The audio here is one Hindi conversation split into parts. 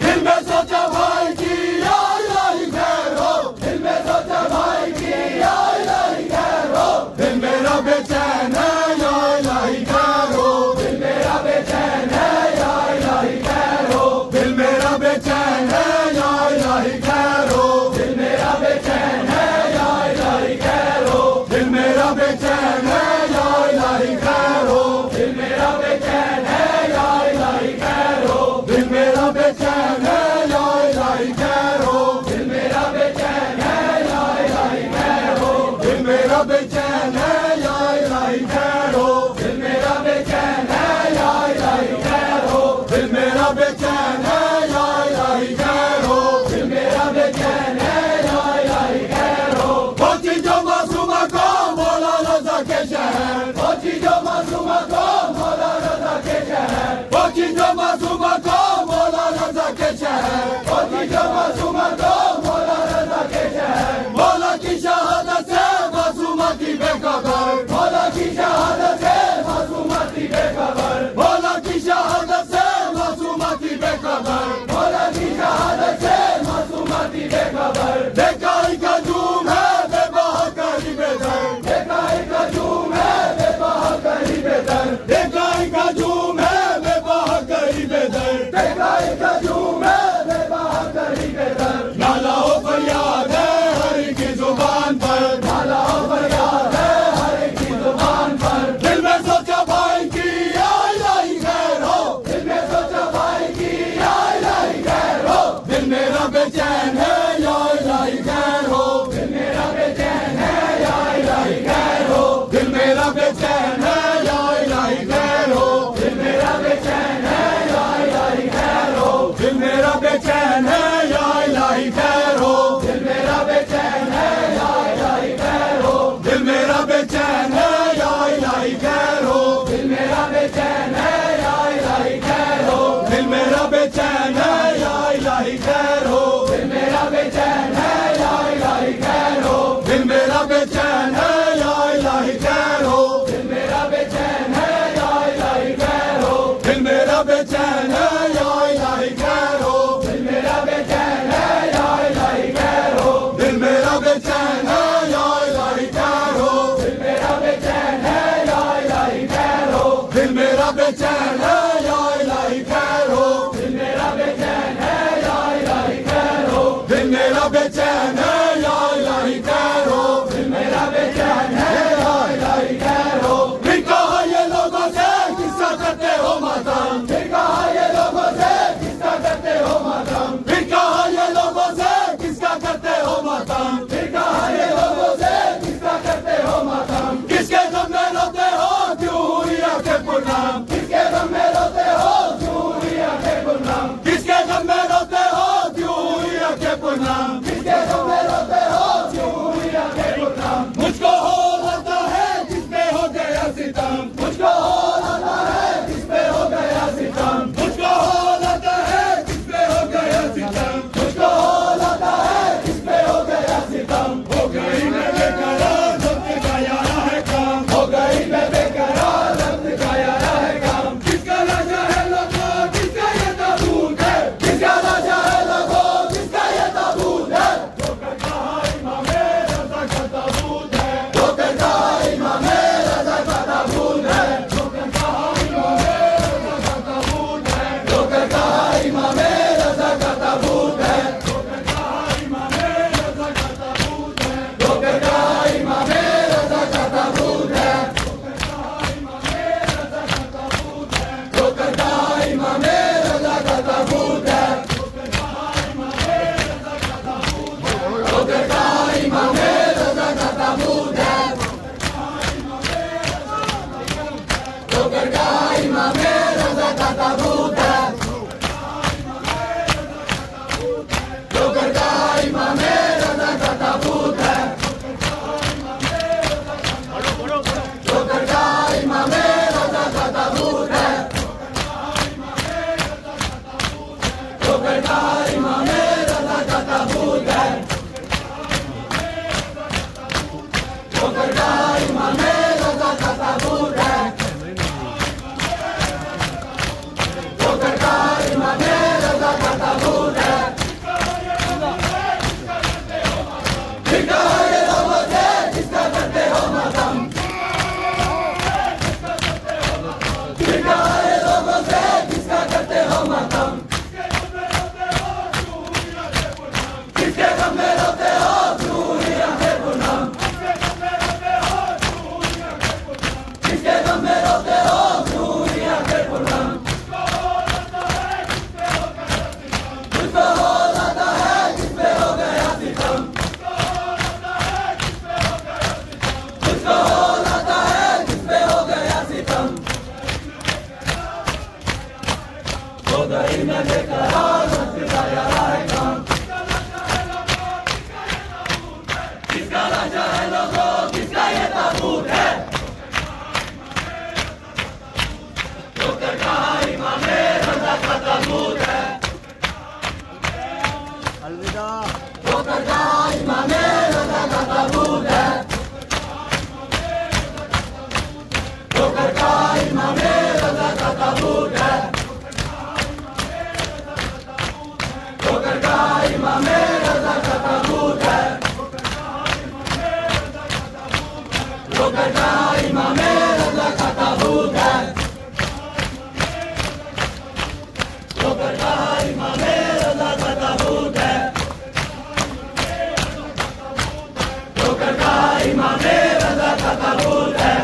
दिल में सोचा भाई जी या इलाही खैर हो। ताबूत है, ठोकर कहा इमाम रज़ा का ताबूत है, ठोकर कहा इमाम रज़ा का ताबूत है,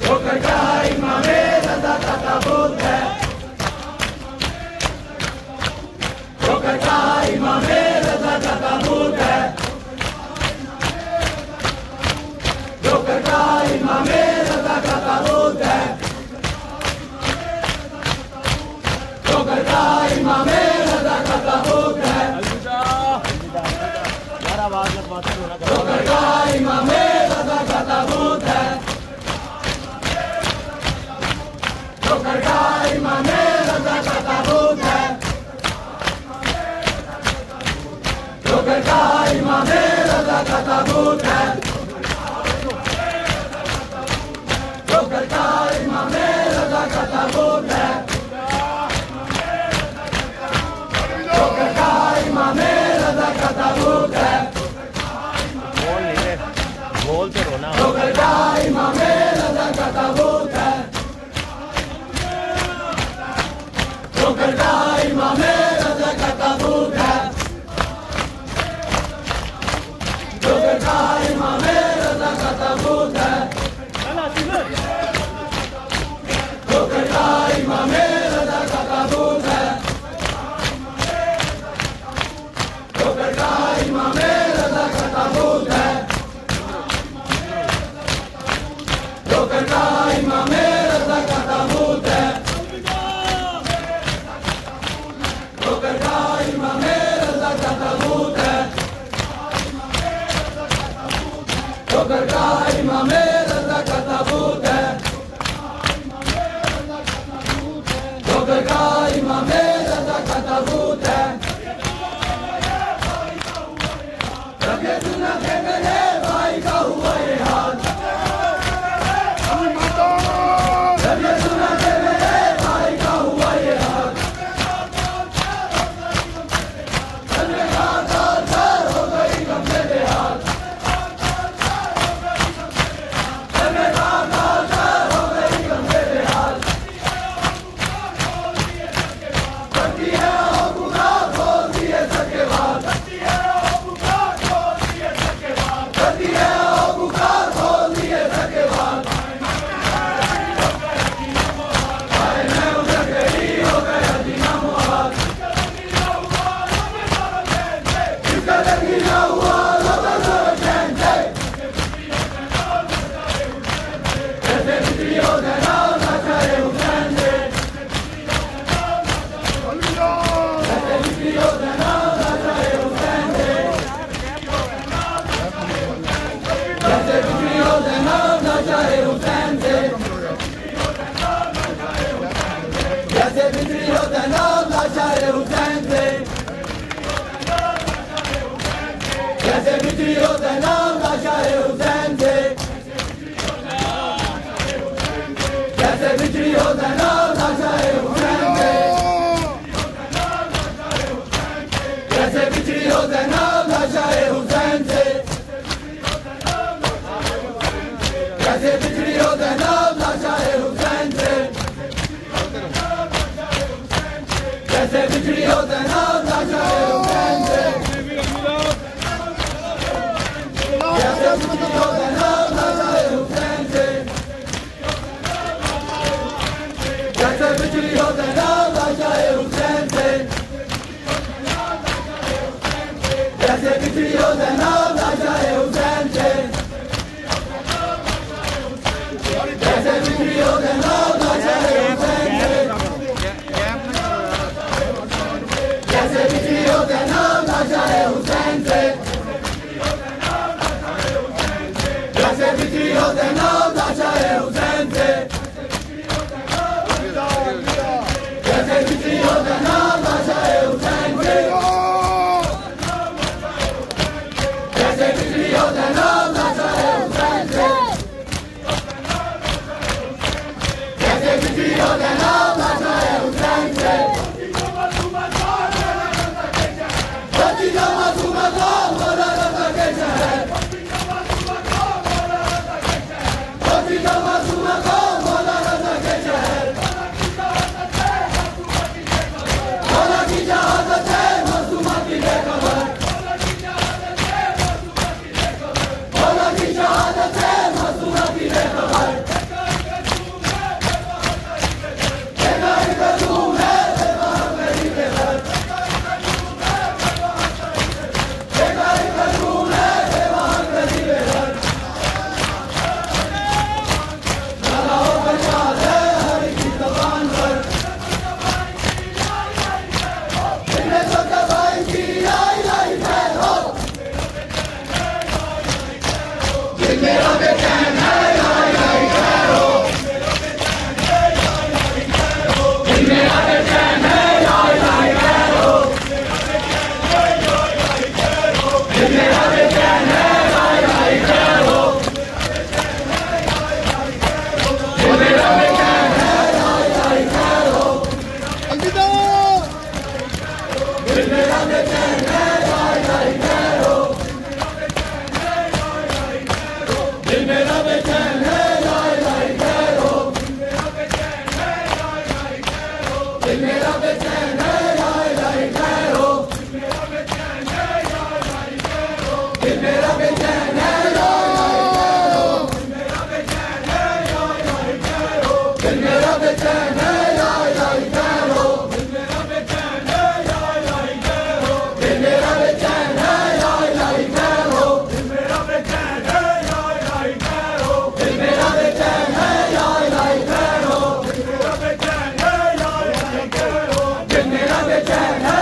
ठोकर कहा इमाम रज़ा का ताबूत है, ठोकर कहा इमाम रज़ा का ताबूत है, ठोकर कहा इमाम रज़ा का ताबूत है, ठोकर कहा इमाम रज़ा का ताबूत है, ठोकर कहा इमाम रज़ा का ताबूत है, ठोकर कहा इमाम रज़ा का ताबूत है, ठोकर कहा इमाम रज़ा का ताबूत है, ठोकर कहा इमाम रज़ा का ताबूत है, ठोकर कहा इमाम रज़ा का ताबूत है, बोल तो रोना, ठोकर कहा इमाम रज़ा का ताबूत है, ठोकर कहा इमाम रज़ा का ताबूत है, ठोकर कहा इमाम रज़ा का ताबूत है, ठोकर कहा इमाम रज़ा का ताबूत है, ठोकर कहा इमाम रज़ा का ताबूत है, ठोकर कहा इमाम रज़ा का ताबूत है, ठोकर कहा इमाम रज़ा का ताबूत है, ठोकर कहा इमाम रज़ा का ताबूत है, ठोकर कहा इमाम रज़ा का ताबूत है, जब ये सुना कि मेरे भाई का हुआ ये हाल, जब ये सुना कि मेरे भाई का हुआ ये हाल, जब ये कहा सर हो गई गमले बेहाल, जब ये कहा सर हो गई गमले बेहाल, करती है ओ पुकार खोल दिए सके बात, करती है ओ पुकार खोल दिए सके बात, करती है ओ पुकार खोल दिए सके बात, हाय मैं उधर गई हो गया जीना मुहाल, इसका लगी ना हुआ लगा जरा चैन से, जैसे बिजली हो देना ना चाहे हुसैन से, जैसे बिजली हो देना ना चाहे हुसैन से, जैसे बिजली हो देना ना चाहे हुसैन से, जैसे बिजली हो देना ना चाहे हुसैन से, जैसे बिजली हो देना ना चाहे हुसैन से, जैसे बिजली हो देना ना चाहे हुसैन से, जैसे बिजली हो देना ना चाहे हुसैन से, जैसे बिजली हो देना ना चाहे हुसैन से, जैसे बिजली हो देना ना चाहे हुसैन से, जैसे बिजली हो देना ना चाहे हुसैन से, जैसे बिजली हो देना ना चाहे हुसैन से, जैसे बिजली हो देना ना चाहे हुसैन से, जैसे बिजली हो देना ना चाहे हुसैन से, जैसे बिजली हो देना दिल मेरा बेचैन है दिल मेरा बेचैन है दिल मेरा बेचैन है दिल मेरा बेचैन है दिल मेरा बेचैन है दिल मेरा बेचैन है दिल मेरा बेचैन है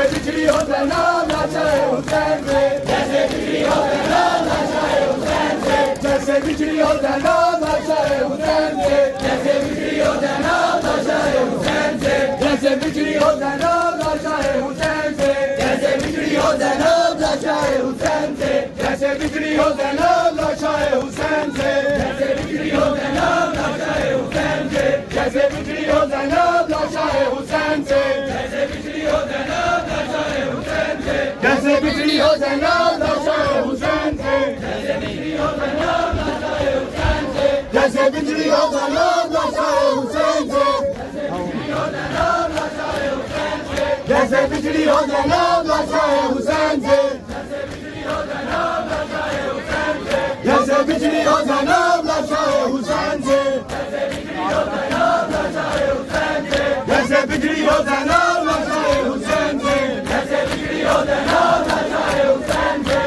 बिजली हो जाना नशाए हुसैन से, जैसे बिजली हो जाना नशाए हुसैन से, जैसे बिजली हो जाना नशाए हुसैन से, जैसे बिजली हो जाना नशाए हुसैन से, जैसे बिजली हो जाना नशाए हुसैन से, जैसे बिजली हो जाना नशाए हुसैन से, जैसे बिजली हो जाना नशाए हुसैन से, जैसे बिजली हो जाना नशाए हुसैन से, जैसे बिजली हो जाना नशाए हुसैन से, जैसे बिजली हो जाना जैसे बिजली हो जाना नशाए हुसैन से, जैसे बिजली हो जाना नशाए हुसैन से, जैसे बिजली हो जाना नशाए हुसैन से, जैसे बिजली हो जाना नशाए हुसैन से, जैसे बिजली हो जाना नशाए हुसैन से,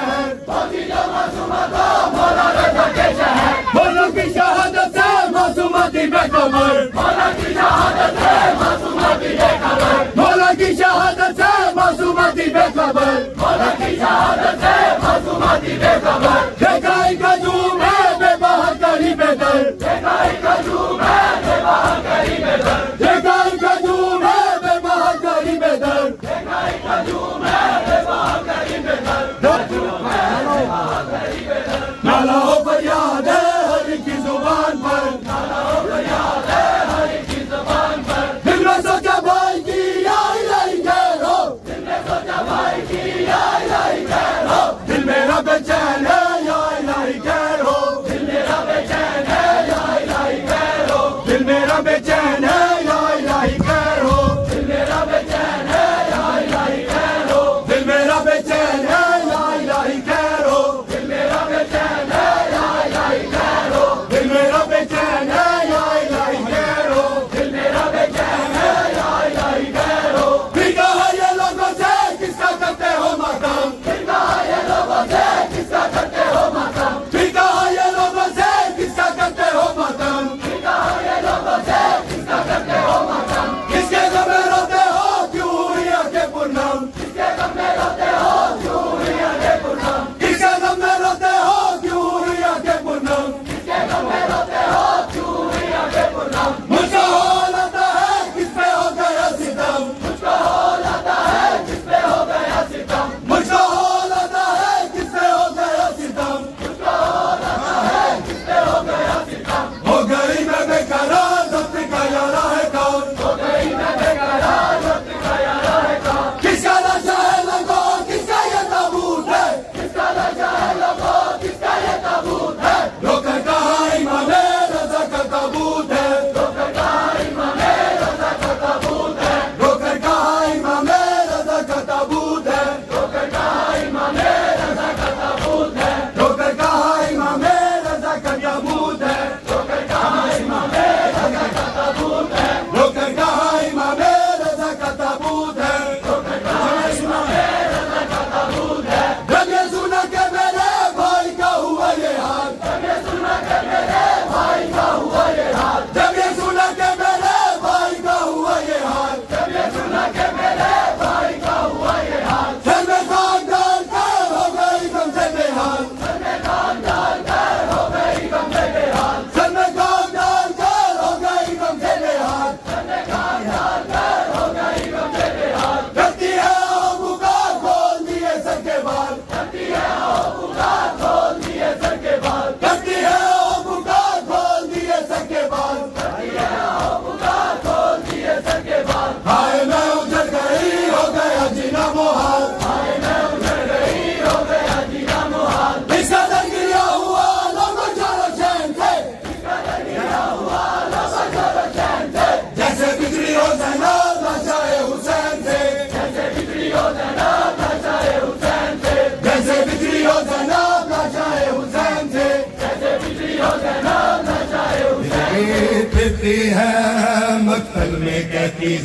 शहर, होती जो मासूमत हो मौला रजा के शहर, मौला की शहादत से मासूमाती बेखबर, मौला की शहादत है मासूमाती बेखबर, मौला की शहादत से मासूमाती बेखबर, मौला की शहादत है मासूमाती बेखबर, देखा एक हजूम है बेबाहर करी बेदर, देखा एक हजूम है बेबाहर करी बेदर, देखा एक हजूम है बेबाहर करी बेदर, देखा एक हजूम है बेबाहर करी बेदर, हजूम है बेबाहर करी बेदर, नाला हो फरियाद है हर एक की जुबान पर, नाला हो फरियाद है हर एक की जुबान पर, दिल में सोचा भाई की या इलाही खैर हो, दिल में सोचा भाई की या इलाही खैर हो, दिल मेरा बेचैन है या इलाही खैर हो, दिल मेरा बेचैन है या इलाही खैर हो, दिल मेरा बेचैन है या इलाही खैर हो, दिल मेरा बेचैन है या इलाही खैर हो, दिल मेरा बेचैन है या इलाही खैर हो, दिल मेरा बेचैन है या इलाही खैर हो, दिल मेरा बेचैन है या इलाही खैर हो, दिल मेरा बेचैन है या इलाही खैर हो, फिर कहा ये लोगों से किसका करते हो मातम, फिर कहा ये लोगों से किसका करते हो मातम, फिर कहा ये लोगों से किसका करते हो मातम, फिर कहा ये लोगों से किसका करते हो मातम, किसके गम में रोते हो क्यों हुरिया के पूनम, किसके गम में रोते हो क्यों हुरिया के पूनम, किसके गम में रोते हो क्यों हुरिया के पूनम, किसके गम में रोते हो क्यों हुरिया के पूनम, मुझको हो लाता है किस पे हो गया सितम, मुझको हो लाता है किस पे हो गया सितम, मुझको हो लाता है किस पे हो गया सितम, मुझको हो लाता है किस पे हो गया सितम, हो गई मैं बेकरार जब्त का यारा है कौन, हो गई मैं बेकरार वक्त का यारा है कौन, किसका नशा है लगो किसका ये ताबूत है, किसका नशा है लोगों किसका ये ताबूत है, रोकर कहा इमाम रजा का ताबूत है, रोकर कहा इमाम रजा का ताबूत है, रोकर कहा इमाम रजा का ताबूत है, रोकर कहा इमाम रजा का ताबूत है, रोकर कहा इमाम रजा का ताबूत है, रोकर कहा इमाम रजा का ताबूत है, रोकर कहा इमाम रजा का ताबूत है, रोकर कहा इमाम रजा का ताबूत है, जब ये सुना के मेरे भाई का हुआ ये हाल, जब ये सुना के मेरे भाई का हुआ ये हाल, जब ये सुना के मेरे भाई का हुआ ये हाल, जब ये सुना के मेरे भाई का हुआ ये हाल, सर में खाक डाल कर हो गई गम से बेहाल, सर में खाक डाल कर हो गई गम से बेहाल, सर में खाक डाल कर हो गई गम से बेहाल, सर में खाक डाल कर हो गई गम से बेहाल, करती है ओ पुकार खोल दिए सर के बाल, करती है ओ पुकार खोल दिए सर के बाल, करती है ओ पुकार खोल दिए सर के बाल, करती है ओ पुकार खोल दिए सर के बाल, हाय मैं उजड़ गई हो गया जीना मोहाल, हाय मैं उजड़ गई हो गया जीना मुहाल, इसका दर गिरा हुआ लोगों छोड़ो चैन से, इसका दर गिरा हुआ लोगों छोड़ो चैन से, जैसे बिजली हो जैनब लाशाए हुसैन से, जैसे बिजली हो जनाब लाशाए हुसैन से, जैसे बिजली हो जैनब लाशाए हुसैन से, जैसे बिजली हो जनाब लाशाए हुसैन से, फिरती है मक्तल में कहती